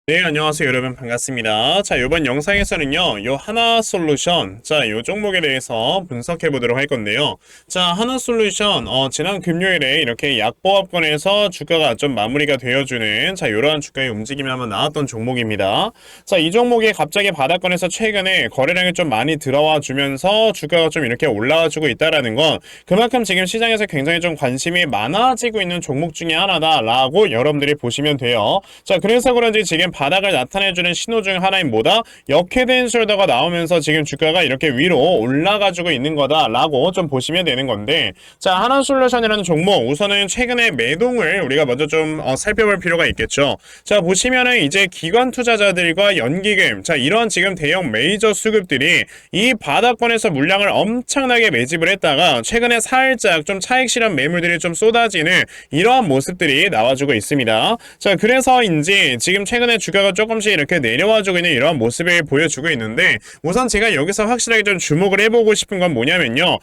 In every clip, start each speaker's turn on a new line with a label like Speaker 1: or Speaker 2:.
Speaker 1: 네, 안녕하세요 여러분, 반갑습니다. 자, 이번 영상에서는요 요 하나솔루션, 요 종목에 대해서 분석해 보도록 할 건데요. 자, 하나솔루션 지난 금요일에 이렇게 약보합권에서 주가가 좀 마무리가 되어주는 요러한 주가의 움직임이 한번 나왔던 종목입니다. 자, 이 종목이 갑자기 바닥권에서 최근에 거래량이 좀 많이 들어와 주면서 주가가 좀 이렇게 올라와 주고 있다라는 건 그만큼 지금 시장에서 굉장히 좀 관심이 많아지고 있는 종목 중에 하나다라고 여러분들이 보시면 돼요. 자, 그래서 그런지 지금 바닥을 나타내주는 신호 중 하나인 뭐다? 역회된 숄더가 나오면서 지금 주가가 이렇게 위로 올라가지고 있는 거다라고 좀 보시면 되는 건데, 자, 하나솔루션이라는 종목 우선은 최근에 매동을 우리가 먼저 좀 살펴볼 필요가 있겠죠. 자, 보시면은 이제 기관 투자자들과 연기금, 자, 이런 지금 대형 메이저 수급들이 이 바닥권에서 물량을 엄청나게 매집을 했다가 최근에 살짝 좀 차익 실현 매물들이 좀 쏟아지는 이러한 모습들이 나와주고 있습니다. 자, 그래서인지 지금 최근에 주가가 조금씩 이렇게 내려와주고 있는 이러한 모습을 보여주고 있는데, 우선 제가 여기서 확실하게 좀 주목을 해보고 싶은 건 뭐냐면요,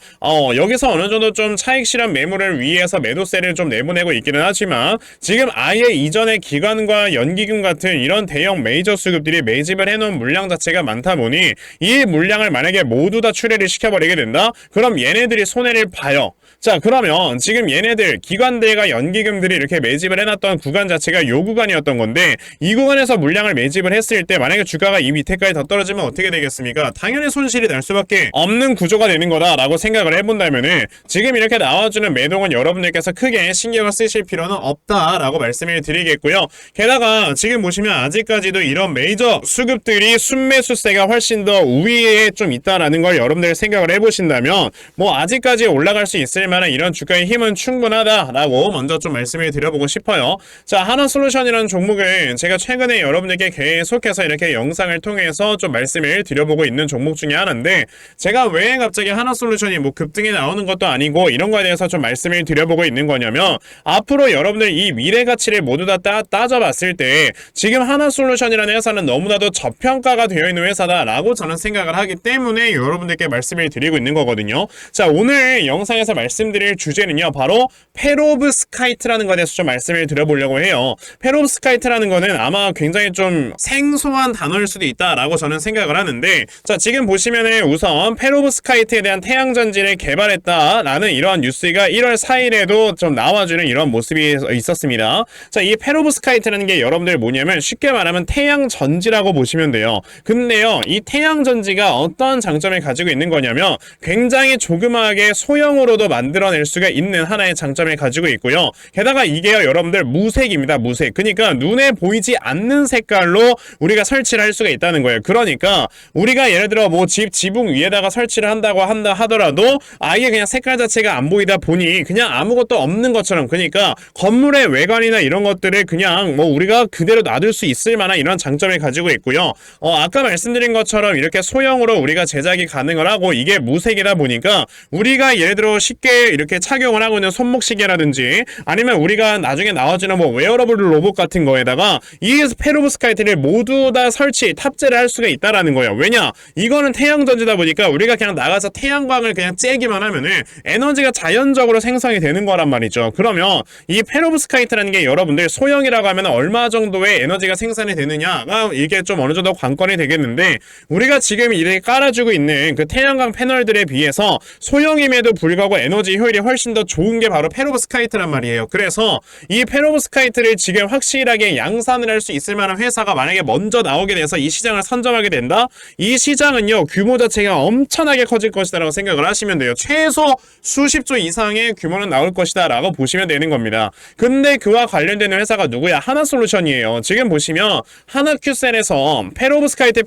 Speaker 1: 여기서 어느 정도 좀 차익 실현 매물을 위해서 매도세를 좀 내보내고 있기는 하지만 지금 아예 이전의 기관과 연기금 같은 이런 대형 메이저 수급들이 매집을 해놓은 물량 자체가 많다 보니 이 물량을 만약에 모두 다 출회를 시켜버리게 된다? 그럼 얘네들이 손해를 봐요. 자, 그러면 지금 얘네들 기관들과 연기금들이 이렇게 매집을 해놨던 구간 자체가 요 구간이었던 건데, 이 구간에서 물량을 매집을 했을 때 만약에 주가가 이 밑에까지 더 떨어지면 어떻게 되겠습니까? 당연히 손실이 날 수밖에 없는 구조가 되는 거다라고 생각을 해본다면은 지금 이렇게 나와주는 매동은 여러분들께서 크게 신경을 쓰실 필요는 없다라고 말씀을 드리겠고요. 게다가 지금 보시면 아직까지도 이런 메이저 수급들이 순매수세가 훨씬 더 우위에 좀 있다라는 걸 여러분들 생각을 해보신다면 뭐 아직까지 올라갈 수 있을 만한 이런 주가의 힘은 충분하다라고 먼저 좀 말씀을 드려보고 싶어요. 자, 하나솔루션이라는 종목은 제가 최근에 여러분들께 계속해서 이렇게 영상을 통해서 좀 말씀을 드려보고 있는 종목 중에 하나인데, 제가 왜 갑자기 하나솔루션이 뭐 급등이 나오는 것도 아니고 이런 거에 대해서 좀 말씀을 드려보고 있는 거냐면, 앞으로 여러분들 이 미래 가치를 모두 다 따져봤을 때 지금 하나솔루션이라는 회사는 너무나도 저평가가 되어 있는 회사다라고 저는 생각을 하기 때문에 여러분들께 말씀을 드리고 있는 거거든요. 자, 오늘 영상에서 말씀드릴 주제는요, 바로 페로브스카이트라는 것에 대해서 좀 말씀을 드려보려고 해요. 페로브스카이트라는 거는 아마 굉장히 좀 생소한 단어일 수도 있다라고 저는 생각을 하는데, 자, 지금 보시면은 우선 페로브스카이트에 대한 태양전지를 개발했다라는 이러한 뉴스가 1월 4일에도 좀 나와주는 이런 모습이 있었습니다. 자, 이 페로브스카이트라는 게 여러분들 뭐냐면 쉽게 말하면 태양전지라고 보시면 돼요. 근데요, 이 태양전지가 어떤 장점을 가지고 있는 거냐면 굉장히 조그마하게 소형으로도 만들어낼 수가 있는 하나의 장점을 가지고 있고요. 게다가 이게요, 여러분들 무색입니다. 무색. 그러니까 눈에 보이지 않는 색깔로 우리가 설치를 할 수가 있다는 거예요. 그러니까 우리가 예를 들어 뭐 지붕 위에다가 설치를 한다고 하더라도 아예 그냥 색깔 자체가 안 보이다 보니 그냥 아무것도 없는 것처럼, 그러니까 건물의 외관이나 이런 것들을 그냥 뭐 우리가 그대로 놔둘 수 있을 만한 이런 장점을 가지고 있고요. 아까 말씀드린 것처럼 이렇게 소형으로 우리가 제작이 가능을 하고 이게 무색이다 보니까 우리가 예를 들어 쉽게 이렇게 착용을 하고 있는 손목시계라든지 아니면 우리가 나중에 나와주는 뭐 웨어러블 로봇 같은 거에다가 이 페로브스카이트를 모두 다 탑재를 할 수가 있다라는 거예요. 왜냐? 이거는 태양전지다 보니까 우리가 그냥 나가서 태양광을 그냥 쬐기만 하면은 에너지가 자연적으로 생성이 되는 거란 말이죠. 그러면 이 페로브스카이트라는 게 여러분들 소형이라고 하면 얼마 정도의 에너지가 생산이 되느냐가 이게 좀 어느 정도 관건이 되겠는데, 우리가 지금 이렇게 깔아주고 있는 그 태양광 패널들에 비해서 소형임에도 불구하고 에너지 효율이 훨씬 더 좋은 게 바로 페로브스카이트란 말이에요. 그래서 이 페로브스카이트를 지금 확실하게 양산을 할 수 있을 만한 회사가 만약에 먼저 나오게 돼서 이 시장을 선점하게 된다? 이 시장은요, 규모 자체가 엄청나게 커질 것이다라고 생각을 하시면 돼요. 최소 수십조 이상의 규모는 나올 것이다 라고 보시면 되는 겁니다. 근데 그와 관련되는 회사가 누구야? 하나솔루션이에요. 지금 보시면 하나큐셀에서 페로브스카이트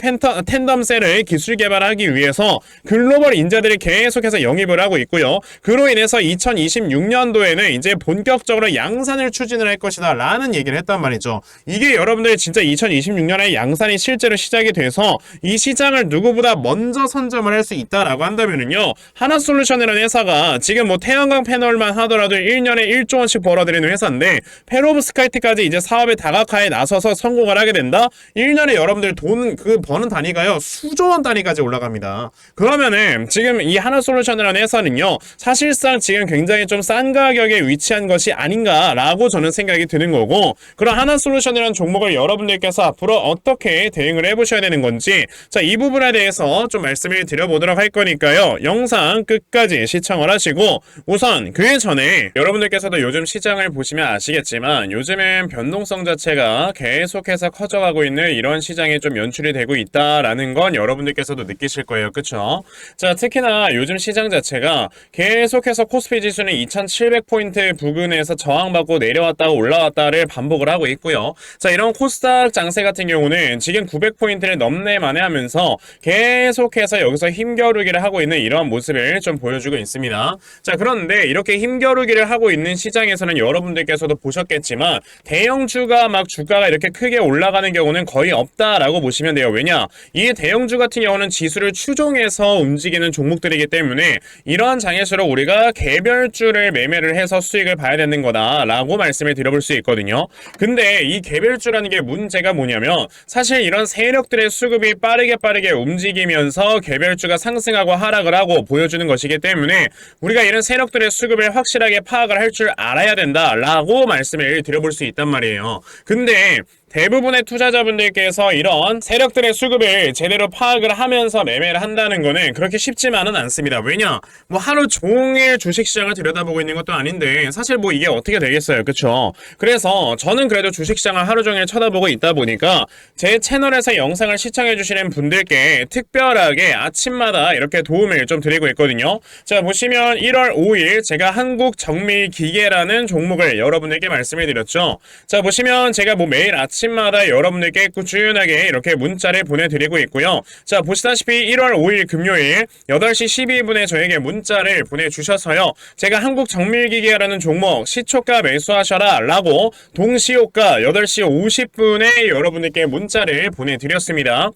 Speaker 1: 텐덤셀을 기술 개발하기 위해서 글로벌 인재들이 계속해서 영입을 하고 있고요. 그로 인해서 2026년도에는 이제 본격적으로 양산을 추진을 할 것이다 라는 얘기를 했단 말이죠. 이게 여러분들 진짜 2026년에 양산이 실제로 시작이 돼서 이 시장을 누구보다 먼저 선점을 할 수 있다라고 한다면은요, 하나솔루션이라는 회사가 지금 뭐 태양광 패널만 하더라도 1년에 1조 원씩 벌어들이는 회사인데, 페로브스카이트까지 이제 사업의 다각화에 나서서 성공을 하게 된다? 1년에 여러분들 돈 버는 단위가요, 수조 원 단위까지 올라갑니다. 그러면은 지금 이 하나솔루션이라는 회사는요, 사실상 지금 굉장히 좀 싼 가격에 위치한 것이 아닌가라고 저는 생각이 드는 거고, 그런 하나솔루션이라는 종목을 여러분들께서 앞으로 어떻게 대응을 해보셔야 되는 건지 자, 이 부분에 대해서 좀 말씀을 드려보도록 할 거니까요. 영상 끝까지 시청을 하시고 우선 그 전에 여러분들께서도 요즘 시장을 보시면 아시겠지만 요즘엔 변동성 자체가 계속해서 커져가고 있는 이런 시장에 좀 연출이 되고 있다라는 건 여러분들께서도 느끼실 거예요. 그쵸? 자, 특히나 요즘 시장 자체가 계속해서 코스피 지수는 2700포인트 부근에서 저항받고 내려왔다가 올라왔다를 반복을 하고 있고요. 자, 이런 코스닥 장세 같은 경우는 지금 900포인트를 넘네 만에 하면서 계속해서 여기서 힘겨루기를 하고 있는 이러한 모습을 좀 보여주고 있습니다. 자, 그런데 이렇게 힘겨루기를 하고 있는 시장에서는 여러분들께서도 보셨겠지만 대형주가 막 주가가 이렇게 크게 올라가는 경우는 거의 없다라고 보시면 돼요. 왜냐? 이 대형주 같은 경우는 지수를 추종해서 움직이는 종목들이기 때문에 이러한 장일수록 우리가 개별주를 매매를 해서 수익을 봐야 되는 거다라고 말씀을 드려볼 수 있거든요. 근데 이 개별주라는 게 문제가 뭐냐면 사실 이런 세력들의 수급이 빠르게 움직이면서 개별주가 상승하고 하락을 하고 보여주는 것이기 때문에 우리가 이런 세력들의 수급을 확실하게 파악을 할 줄 알아야 된다라고 말씀을 드려볼 수 있단 말이에요. 근데 대부분의 투자자분들께서 이런 세력들의 수급을 제대로 파악을 하면서 매매를 한다는 거는 그렇게 쉽지만은 않습니다. 왜냐? 뭐 하루 종일 주식시장을 들여다보고 있는 것도 아닌데 사실 뭐 이게 어떻게 되겠어요. 그쵸? 그래서 저는 그래도 주식시장을 하루 종일 쳐다보고 있다 보니까 제 채널에서 영상을 시청해주시는 분들께 특별하게 아침마다 이렇게 도움을 좀 드리고 있거든요. 자, 보시면 1월 5일 제가 한국정밀기계라는 종목을 여러분에게 말씀해 드렸죠. 자, 보시면 제가 뭐 매일 아침마다 여러분들께 꾸준하게 이렇게 문자를 보내드리고 있고요. 자, 보시다시피 1월 5일 금요일 8시 12분에 저에게 문자를 보내주셔서요. 제가 한국정밀기계라는 종목 시초가 매수하셔라 라고 동시효과 8시 50분에 여러분들께 문자를 보내드렸습니다.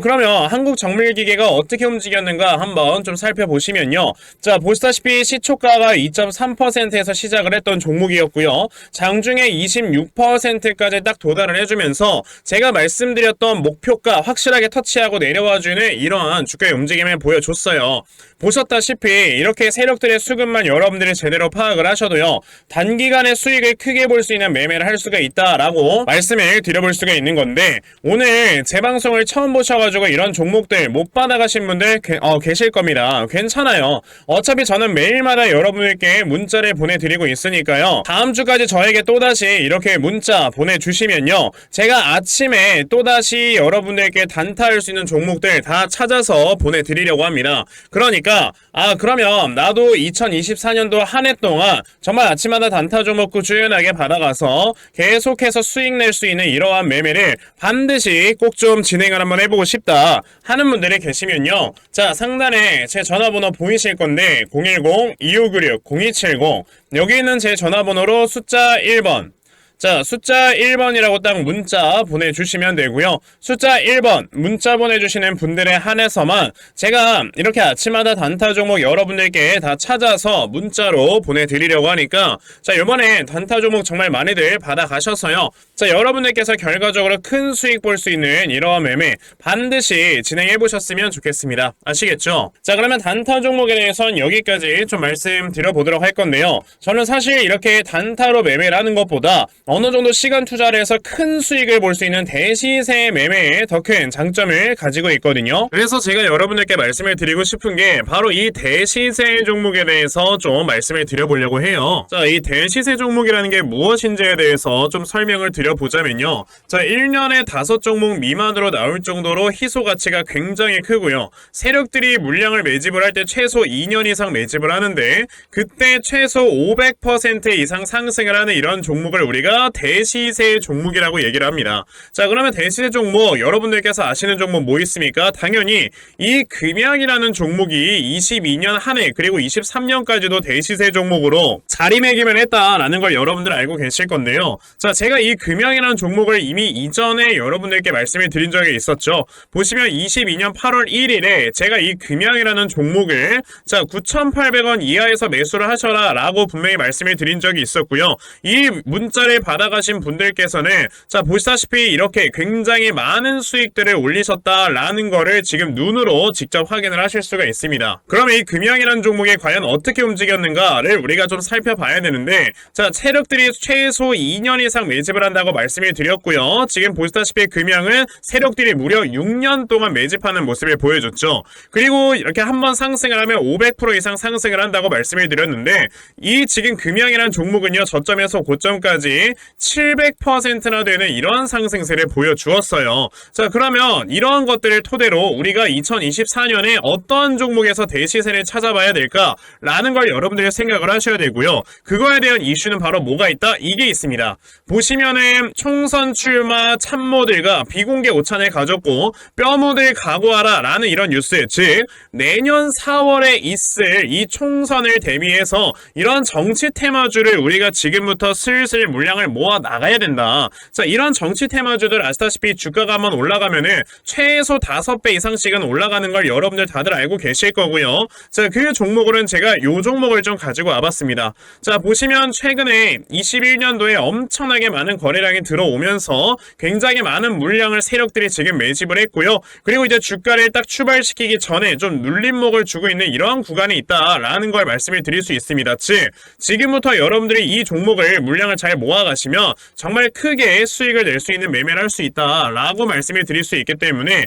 Speaker 1: 그러면 한국정밀기계가 어떻게 움직였는가 한번 좀 살펴보시면요. 자, 보시다시피 시초가가 2.3%에서 시작을 했던 종목이었고요. 장중에 26%까지 딱 도달을 해주면서 제가 말씀드렸던 목표가 확실하게 터치하고 내려와주는 이러한 주가의 움직임을 보여줬어요. 보셨다시피 이렇게 세력들의 수급만 여러분들이 제대로 파악을 하셔도요. 단기간에 수익을 크게 볼 수 있는 매매를 할 수가 있다라고 말씀을 드려볼 수가 있는 건데 오늘 제 방송을 처음 보셔가지고 이런 종목들 못 받아가신 분들 계실 겁니다. 괜찮아요. 어차피 저는 매일마다 여러분들께 문자를 보내드리고 있으니까요. 다음 주까지 저에게 또다시 이렇게 문자 보내주시면요. 제가 아침에 또다시 여러분들께 단타할 수 있는 종목들 다 찾아서 보내드리려고 합니다. 그러니까 그러면 나도 2024년도 한 해 동안 정말 아침마다 단타 종목 꾸준하게 받아가서 계속해서 수익 낼 수 있는 이러한 매매를 반드시 꼭 좀 진행을 한번 해보고 싶다 하는 분들이 계시면요. 자, 상단에 제 전화번호 보이실 건데 010-2596-0270 여기 있는 제 전화번호로 숫자 1번 자, 숫자 1번이라고 딱 문자 보내주시면 되고요. 숫자 1번 문자 보내주시는 분들에 한해서만 제가 이렇게 아침마다 단타 종목 여러분들께 다 찾아서 문자로 보내드리려고 하니까 자, 이번에 단타 종목 정말 많이들 받아가셔서요. 자, 여러분들께서 결과적으로 큰 수익 볼 수 있는 이러한 매매 반드시 진행해보셨으면 좋겠습니다. 아시겠죠? 자, 그러면 단타 종목에 대해서는 여기까지 좀 말씀드려보도록 할 건데요. 저는 사실 이렇게 단타로 매매를 하는 것보다 어느 정도 시간 투자를 해서 큰 수익을 볼 수 있는 대시세 매매에 더 큰 장점을 가지고 있거든요. 그래서 제가 여러분들께 말씀을 드리고 싶은 게 바로 이 대시세 종목에 대해서 좀 말씀을 드려보려고 해요. 자, 이 대시세 종목이라는 게 무엇인지에 대해서 좀 설명을 드려보자면요. 자, 1년에 5종목 미만으로 나올 정도로 희소 가치가 굉장히 크고요. 세력들이 물량을 매집을 할 때 최소 2년 이상 매집을 하는데 그때 최소 500% 이상 상승을 하는 이런 종목을 우리가 대시세 종목이라고 얘기를 합니다. 자, 그러면 대시세 종목 여러분들께서 아시는 종목 뭐 있습니까? 당연히 이 금양이라는 종목이 22년 한 해 그리고 23년까지도 대시세 종목으로 자리매김을 했다라는 걸 여러분들 알고 계실 건데요. 자, 제가 이 금양이라는 종목을 이미 이전에 여러분들께 말씀을 드린 적이 있었죠. 보시면 22년 8월 1일에 제가 이 금양이라는 종목을 자 9,800원 이하에서 매수를 하셔라 라고 분명히 말씀을 드린 적이 있었고요. 이 문자를 받아가신 분들께서는 자 보시다시피 이렇게 굉장히 많은 수익들을 올리셨다라는 거를 지금 눈으로 직접 확인을 하실 수가 있습니다. 그럼 이 금양이라는 종목이 과연 어떻게 움직였는가를 우리가 좀 살펴봐야 되는데, 자 세력들이 최소 2년 이상 매집을 한다고 말씀을 드렸고요. 지금 보시다시피 금양은 세력들이 무려 6년 동안 매집하는 모습을 보여줬죠. 그리고 이렇게 한번 상승을 하면 500% 이상 상승을 한다고 말씀을 드렸는데, 이 지금 금양이라는 종목은요 저점에서 고점까지 700%나 되는 이런 상승세를 보여주었어요. 자 그러면 이러한 것들을 토대로 우리가 2024년에 어떤 종목에서 대시세를 찾아봐야 될까라는 걸 여러분들이 생각을 하셔야 되고요. 그거에 대한 이슈는 바로 뭐가 있다? 이게 있습니다. 보시면은 총선 출마 참모들과 비공개 오찬을 가졌고 뼈묻을 각오하라 라는 이런 뉴스, 즉 내년 4월에 있을 이 총선을 대비해서 이런 정치 테마주를 우리가 지금부터 슬슬 물량을 모아 나가야 된다. 자 이런 정치 테마주들 아시다시피 주가가 한번 올라가면은 최소 5배 이상씩은 올라가는 걸 여러분들 다들 알고 계실 거고요. 자 그 종목으로는 제가 요 종목을 좀 가지고 와봤습니다. 자 보시면 최근에 21년도에 엄청나게 많은 거래량이 들어오면서 굉장히 많은 물량을 세력들이 지금 매집을 했고요. 그리고 이제 주가를 딱 출발시키기 전에 좀 눌림목을 주고 있는 이러한 구간이 있다라는 걸 말씀을 드릴 수 있습니다. 즉 지금부터 여러분들이 이 종목을 물량을 잘 모아가시면 정말 크게 수익을 낼 수 있는 매매를 할 수 있다라고 말씀을 드릴 수 있기 때문에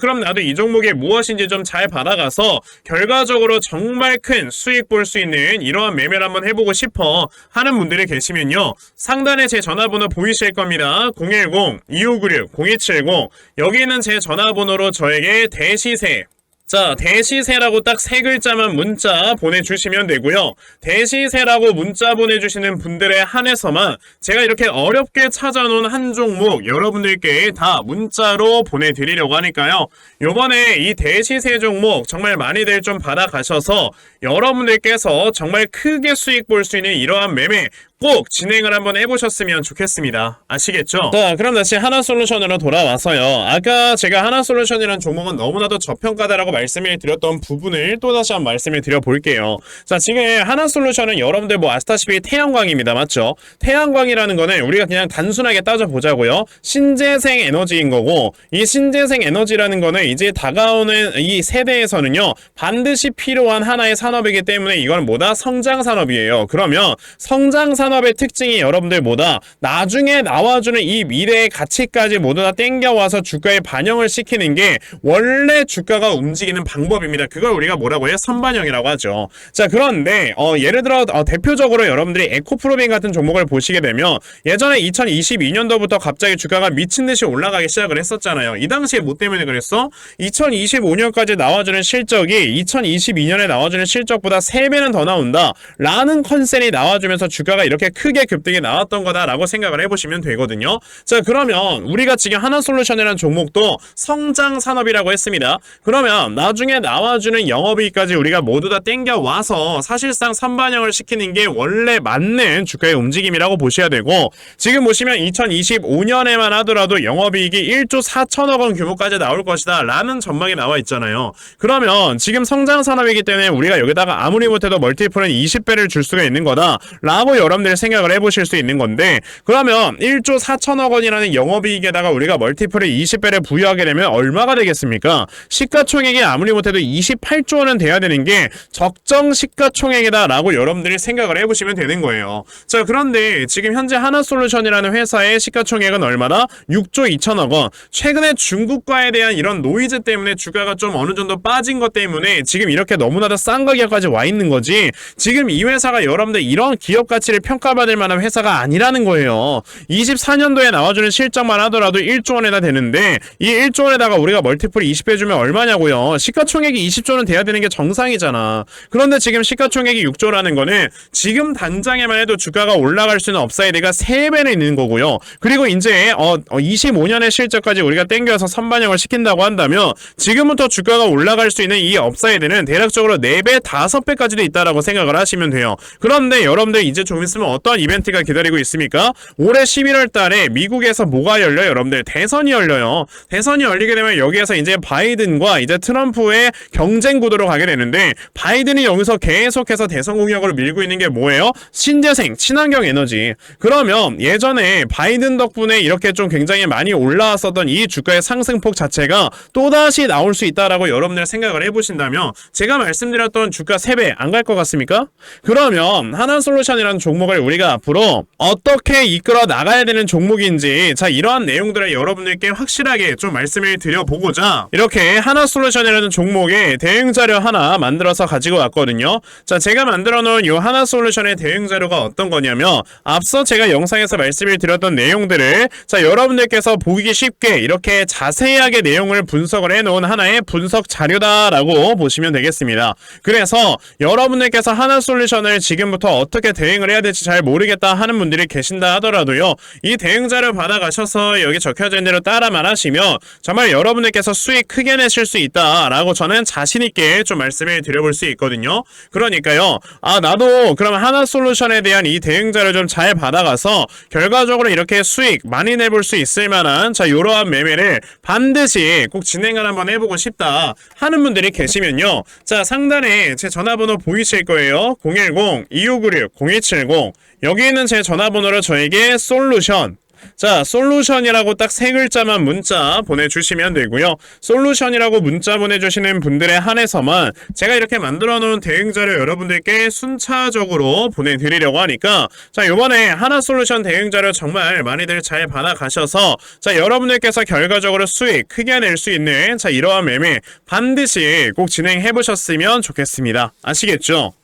Speaker 1: 그럼 나도 이 종목이 무엇인지 좀 잘 받아가서 결과적으로 정말 큰 수익 볼 수 있는 이러한 매매를 한번 해보고 싶어 하는 분들이 계시면요, 상단에 제 전화번호 보이실 겁니다. 010-2596-0270 여기 있는 제 전화번호로 저에게 대시세, 자 대시세라고 딱 3글자만 문자 보내주시면 되고요. 대시세라고 문자 보내주시는 분들에 한해서만 제가 이렇게 어렵게 찾아놓은 한 종목 여러분들께 다 문자로 보내드리려고 하니까요. 요번에 이 대시세 종목 정말 많이들 좀 받아가셔서 여러분들께서 정말 크게 수익 볼 수 있는 이러한 매매 꼭 진행을 한번 해보셨으면 좋겠습니다. 아시겠죠? 자 그럼 다시 하나솔루션으로 돌아와서요. 아까 제가 하나솔루션이라는 종목은 너무나도 저평가다라고 말씀을 드렸던 부분을 또다시 한번 말씀을 드려볼게요. 자 지금 하나솔루션은 여러분들 뭐 아시다시피 태양광입니다. 맞죠? 태양광이라는 거는 우리가 그냥 단순하게 따져보자고요. 신재생 에너지인 거고, 이 신재생 에너지라는 거는 이제 다가오는 이 세대에서는요 반드시 필요한 하나의 산업이기 때문에 이건 뭐다? 성장 산업이에요. 그러면 성장 산업의 특징이 여러분들 뭐다? 나중에 나와주는 이 미래의 가치까지 모두 다 땡겨와서 주가에 반영을 시키는 게 원래 주가가 움직이는 방법입니다. 그걸 우리가 뭐라고 해요? 선반영이라고 하죠. 자 그런데 예를 들어 대표적으로 여러분들이 에코프로빈 같은 종목을 보시게 되면 예전에 2022년도부터 갑자기 주가가 미친듯이 올라가기 시작을 했었잖아요. 이 당시에 뭐 때문에 그랬어? 2025년까지 나와주는 실적이 2022년에 나와주는 실적보다 3배는 더 나온다 라는 컨셉이 나와주면서 주가가 이렇게 크게 급등이 나왔던 거다라고 생각을 해보시면 되거든요. 자 그러면 우리가 지금 하나솔루션이라는 종목도 성장 산업이라고 했습니다. 그러면 나중에 나와주는 영업이익까지 우리가 모두 다 땡겨와서 사실상 선반영을 시키는 게 원래 맞는 주가의 움직임이라고 보셔야 되고, 지금 보시면 2025년에만 하더라도 영업이익이 1조 4천억 원 규모까지 나올 것이다 라는 전망이 나와 있잖아요. 그러면 지금 성장 산업이기 때문에 우리가 여기다가 아무리 못해도 멀티플은 20배를 줄 수가 있는 거다 라고 여러분들이 생각을 해보실 수 있는 건데, 그러면 1조 4천억 원이라는 영업이익에다가 우리가 멀티플을 20배를 부여하게 되면 얼마가 되겠습니까? 시가총액이 아무리 못해도 28조 원은 돼야 되는 게 적정 시가총액이다 라고 여러분들이 생각을 해보시면 되는 거예요. 자 그런데 지금 현재 하나솔루션이라는 회사의 시가총액은 얼마나? 6조 2천억 원. 최근에 중국과에 대한 이런 노이즈 때문에 주가가 좀 어느 정도 빠진 것 때문에 지금 이렇게 너무나도 싼 가격까지 와 있는 거지, 지금 이 회사가 여러분들 이런 기업 가치를 평가받을 만한 회사가 아니라는 거예요. 24년도에 나와주는 실적만 하더라도 1조 원에다 되는데 이 1조 원에다가 우리가 멀티플 20배 주면 얼마냐고요. 시가총액이 20조는 돼야 되는 게 정상이잖아. 그런데 지금 시가총액이 6조라는 거는 지금 당장에만 해도 주가가 올라갈 수 있는 업사이드가 3배는 있는 거고요. 그리고 이제 25년의 실적까지 우리가 땡겨서 선반영을 시킨다고 한다면 지금부터 주가가 올라갈 수 있는 이 업사이드는 대략적으로 4배, 5배까지도 있다라고 생각을 하시면 돼요. 그런데 여러분들 이제 좀 있으면 있으면 어떤 이벤트가 기다리고 있습니까? 올해 11월 달에 미국에서 뭐가 열려요? 여러분들 대선이 열려요. 대선이 열리게 되면 여기에서 이제 바이든과 이제 트럼프의 경쟁 구도로 가게 되는데, 바이든이 여기서 계속해서 대선 공약으로 밀고 있는 게 뭐예요? 신재생, 친환경 에너지. 그러면 예전에 바이든 덕분에 이렇게 좀 굉장히 많이 올라왔었던 이 주가의 상승폭 자체가 또다시 나올 수 있다라고 여러분들 생각을 해보신다면, 제가 말씀드렸던 주가 3배 안 갈 것 같습니까? 그러면 하나솔루션이라는 종목을 우리가 앞으로 어떻게 이끌어 나가야 되는 종목인지, 자, 이러한 내용들을 여러분들께 확실하게 좀 말씀을 드려보고자 이렇게 하나솔루션이라는 종목의 대응 자료 하나 만들어서 가지고 왔거든요. 자, 제가 만들어 놓은 이 하나솔루션의 대응 자료가 어떤 거냐면, 앞서 제가 영상에서 말씀을 드렸던 내용들을 자, 여러분들께서 보기 쉽게 이렇게 자세하게 내용을 분석을 해 놓은 하나의 분석 자료다라고 보시면 되겠습니다. 그래서 여러분들께서 하나솔루션을 지금부터 어떻게 대응을 해야 될지 잘 모르겠다 하는 분들이 계신다 하더라도요, 이 대응 자료 받아가셔서 여기 적혀져 있는 대로 따라만 하시면 정말 여러분들께서 수익 크게 내실 수 있다라고 저는 자신있게 좀 말씀을 드려볼 수 있거든요. 그러니까요, 나도 그럼 하나솔루션에 대한 이 대응 자료 좀 잘 받아가서 결과적으로 이렇게 수익 많이 내볼 수 있을 만한 자, 이러한 매매를 반드시 꼭 진행을 한번 해보고 싶다 하는 분들이 계시면요, 자, 상단에 제 전화번호 보이실 거예요. 010-2596-0170. 여기 있는 제 전화번호로 저에게 솔루션, 자, 솔루션이라고 딱 3글자만 문자 보내주시면 되고요. 솔루션이라고 문자 보내주시는 분들에 한해서만 제가 이렇게 만들어 놓은 대응자료 여러분들께 순차적으로 보내드리려고 하니까, 자, 요번에 하나솔루션 대응자료 정말 많이들 잘 받아가셔서 자, 여러분들께서 결과적으로 수익 크게 낼 수 있는 자, 이러한 매매 반드시 꼭 진행해보셨으면 좋겠습니다. 아시겠죠?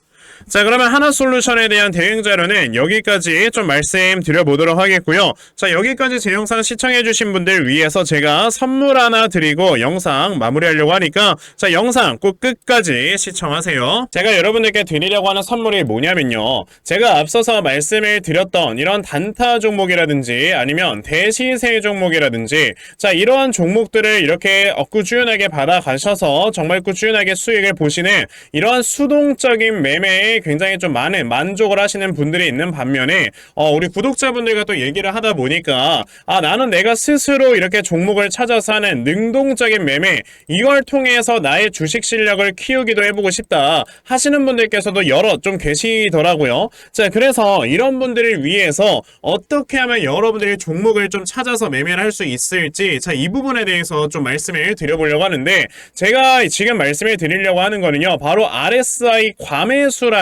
Speaker 1: 자, 그러면 하나솔루션에 대한 대응 자료는 여기까지 좀 말씀드려보도록 하겠고요. 자, 여기까지 제 영상 시청해주신 분들 위해서 제가 선물 하나 드리고 영상 마무리하려고 하니까 자, 영상 꼭 끝까지 시청하세요. 제가 여러분들께 드리려고 하는 선물이 뭐냐면요, 제가 앞서서 말씀을 드렸던 이런 단타 종목이라든지 아니면 대시세 종목이라든지 자, 이러한 종목들을 이렇게 꾸준하게 받아가셔서 정말 꾸준하게 수익을 보시는 이러한 수동적인 매매에 굉장히 좀 많은 만족을 하시는 분들이 있는 반면에 우리 구독자분들과 또 얘기를 하다 보니까 나는 내가 스스로 이렇게 종목을 찾아서 하는 능동적인 매매, 이걸 통해서 나의 주식 실력을 키우기도 해보고 싶다 하시는 분들께서도 여러 좀 계시더라고요. 자, 그래서 이런 분들을 위해서 어떻게 하면 여러분들이 종목을 좀 찾아서 매매를 할 수 있을지, 자, 이 부분에 대해서 좀 말씀을 드려보려고 하는데, 제가 지금 말씀을 드리려고 하는 거는요, 바로 RSI 과매수라는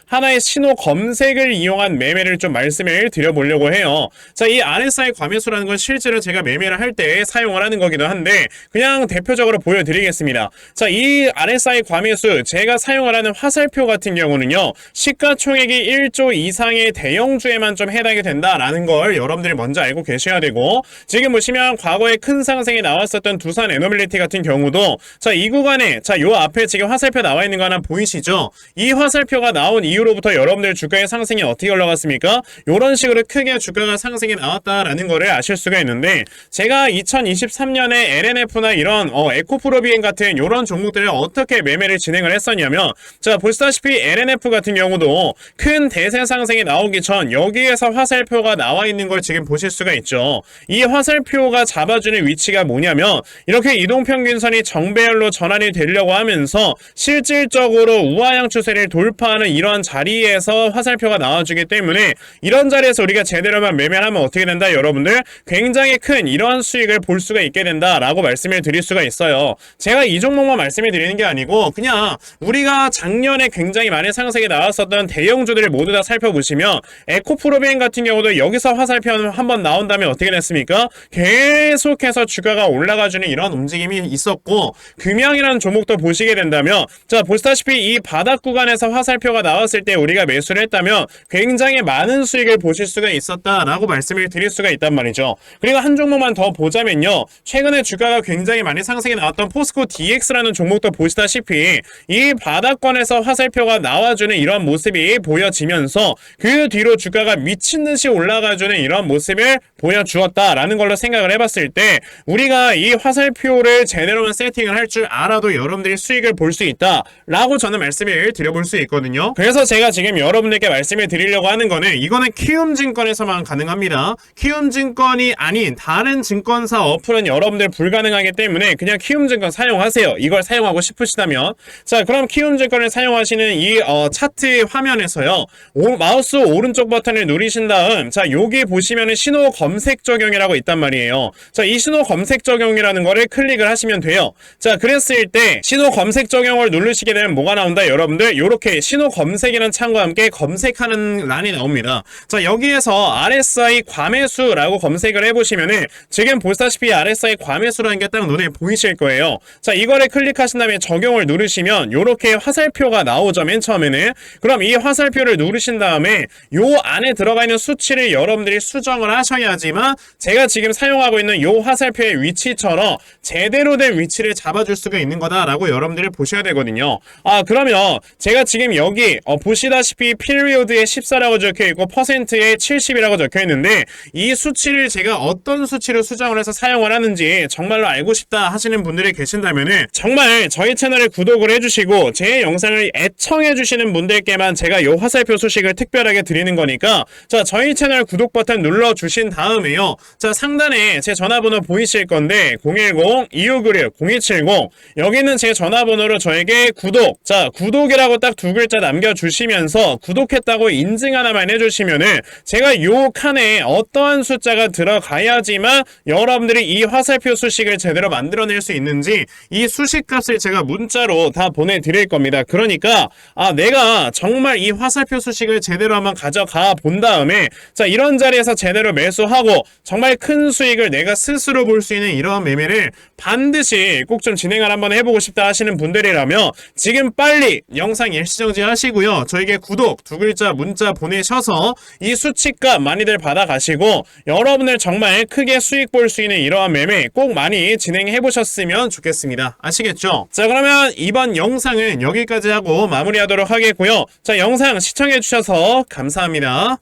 Speaker 1: 하나의 신호 검색을 이용한 매매를 좀 말씀을 드려보려고 해요. 자, 이 RSI 과매수라는 건 실제로 제가 매매를 할 때 사용을 하는 거기도 한데, 그냥 대표적으로 보여드리겠습니다. 자, 이 RSI 과매수, 제가 사용을 하는 화살표 같은 경우는요, 시가총액이 1조 이상의 대형주에만 좀 해당이 된다라는 걸 여러분들이 먼저 알고 계셔야 되고, 지금 보시면 과거에 큰 상승이 나왔었던 두산 에너빌리티 같은 경우도 자, 이 구간에 자, 요 앞에 지금 화살표 나와 있는 거 하나 보이시죠? 이 화살표가 나온 이후로부터 여러분들 주가의 상승이 어떻게 올라갔습니까? 이런 식으로 크게 주가가 상승이 나왔다라는 거를 아실 수가 있는데, 제가 2023년에 LNF나 이런 에코프로비엔 같은 이런 종목들을 어떻게 매매를 진행을 했었냐면, 자, 보시다시피 LNF 같은 경우도 큰 대세 상승이 나오기 전 여기에서 화살표가 나와 있는 걸 지금 보실 수가 있죠. 이 화살표가 잡아주는 위치가 뭐냐면, 이렇게 이동평균선이 정배열로 전환이 되려고 하면서 실질적으로 우하향 추세를 돌파하는 이러한 자리에서 화살표가 나와주기 때문에, 이런 자리에서 우리가 제대로만 매매를 하면 어떻게 된다? 여러분들 굉장히 큰 이러한 수익을 볼 수가 있게 된다라고 말씀을 드릴 수가 있어요. 제가 이 종목만 말씀을 드리는 게 아니고 그냥 우리가 작년에 굉장히 많은 상승이 나왔었던 대형주들을 모두 다 살펴보시면, 에코프로비엔 같은 경우도 여기서 화살표 한번 나온 다음에 어떻게 됐습니까? 계속해서 주가가 올라가주는 이런 움직임이 있었고, 금양이라는 종목도 보시게 된다면, 자, 보시다시피 이 바닥 구간에서 화살표가 나왔을 때 우리가 매수를 했다면 굉장히 많은 수익을 보실 수가 있었다라고 말씀을 드릴 수가 있단 말이죠. 그리고 한 종목만 더 보자면요, 최근에 주가가 굉장히 많이 상승이 나왔던 포스코 DX라는 종목도 보시다시피 이 바닥권에서 화살표가 나와주는 이런 모습이 보여지면서 그 뒤로 주가가 미친듯이 올라가주는 이런 모습을 보여주었다라는 걸로 생각을 해봤을 때, 우리가 이 화살표를 제대로만 세팅을 할 줄 알아도 여러분들이 수익을 볼 수 있다라고 저는 말씀을 드려볼 수 있거든요. 되거든요. 그래서 제가 지금 여러분들께 말씀을 드리려고 하는 거는 이거는 키움증권에서만 가능합니다. 키움증권이 아닌 다른 증권사 어플은 여러분들 불가능하기 때문에 그냥 키움증권 사용하세요. 이걸 사용하고 싶으시다면. 자, 그럼 키움증권을 사용하시는 이 차트 화면에서요. 마우스 오른쪽 버튼을 누르신 다음 자, 여기 보시면은 신호 검색 적용이라고 있단 말이에요. 자, 이 신호 검색 적용이라는 거를 클릭을 하시면 돼요. 자, 그랬을 때 신호 검색 적용을 누르시게 되면 뭐가 나온다? 여러분들 요렇게 신호 검색이라는 창과 함께 검색하는 란이 나옵니다. 자, 여기에서 RSI 과매수라고 검색을 해보시면은 지금 보시다시피 RSI 과매수라는 게 딱 눈에 보이실 거예요. 자, 이거를 클릭하신 다음에 적용을 누르시면 요렇게 화살표가 나오죠. 맨 처음에는. 그럼 이 화살표를 누르신 다음에 요 안에 들어가 있는 수치를 여러분들이 수정을 하셔야지만 제가 지금 사용하고 있는 요 화살표의 위치처럼 제대로 된 위치를 잡아줄 수가 있는 거다라고 여러분들이 보셔야 되거든요. 그러면 제가 지금 여기 보시다시피 피리오드에 14라고 적혀있고 퍼센트에 70이라고 적혀있는데 이 수치를 제가 어떤 수치로 수정을 해서 사용을 하는지 정말로 알고 싶다 하시는 분들이 계신다면은 정말 저희 채널에 구독을 해주시고 제 영상을 애청해주시는 분들께만 제가 요 화살표 소식을 특별하게 드리는 거니까 자, 저희 채널 구독 버튼 눌러주신 다음에요. 자, 상단에 제 전화번호 보이실 건데 010-2596-0270 여기는 제 전화번호로 저에게 구독, 자, 구독이라고 딱 두 글자 남겨주시면서 구독했다고 인증 하나만 해주시면은 제가 요 칸에 어떠한 숫자가 들어가야지만 여러분들이 이 화살표 수식을 제대로 만들어낼 수 있는지 이 수식 값을 제가 문자로 다 보내드릴 겁니다. 그러니까 내가 정말 이 화살표 수식을 제대로 한번 가져가 본 다음에 자, 이런 자리에서 제대로 매수하고 정말 큰 수익을 내가 스스로 볼 수 있는 이러한 매매를 반드시 꼭 좀 진행을 한번 해보고 싶다 하시는 분들이라면 지금 빨리 영상 일시정지 하시고요. 저에게 구독 두 글자 문자 보내셔서 이 수치값 많이들 받아가시고 여러분들 정말 크게 수익 볼 수 있는 이러한 매매 꼭 많이 진행해 보셨으면 좋겠습니다. 아시겠죠? 자, 그러면 이번 영상은 여기까지 하고 마무리하도록 하겠고요. 자, 영상 시청해 주셔서 감사합니다.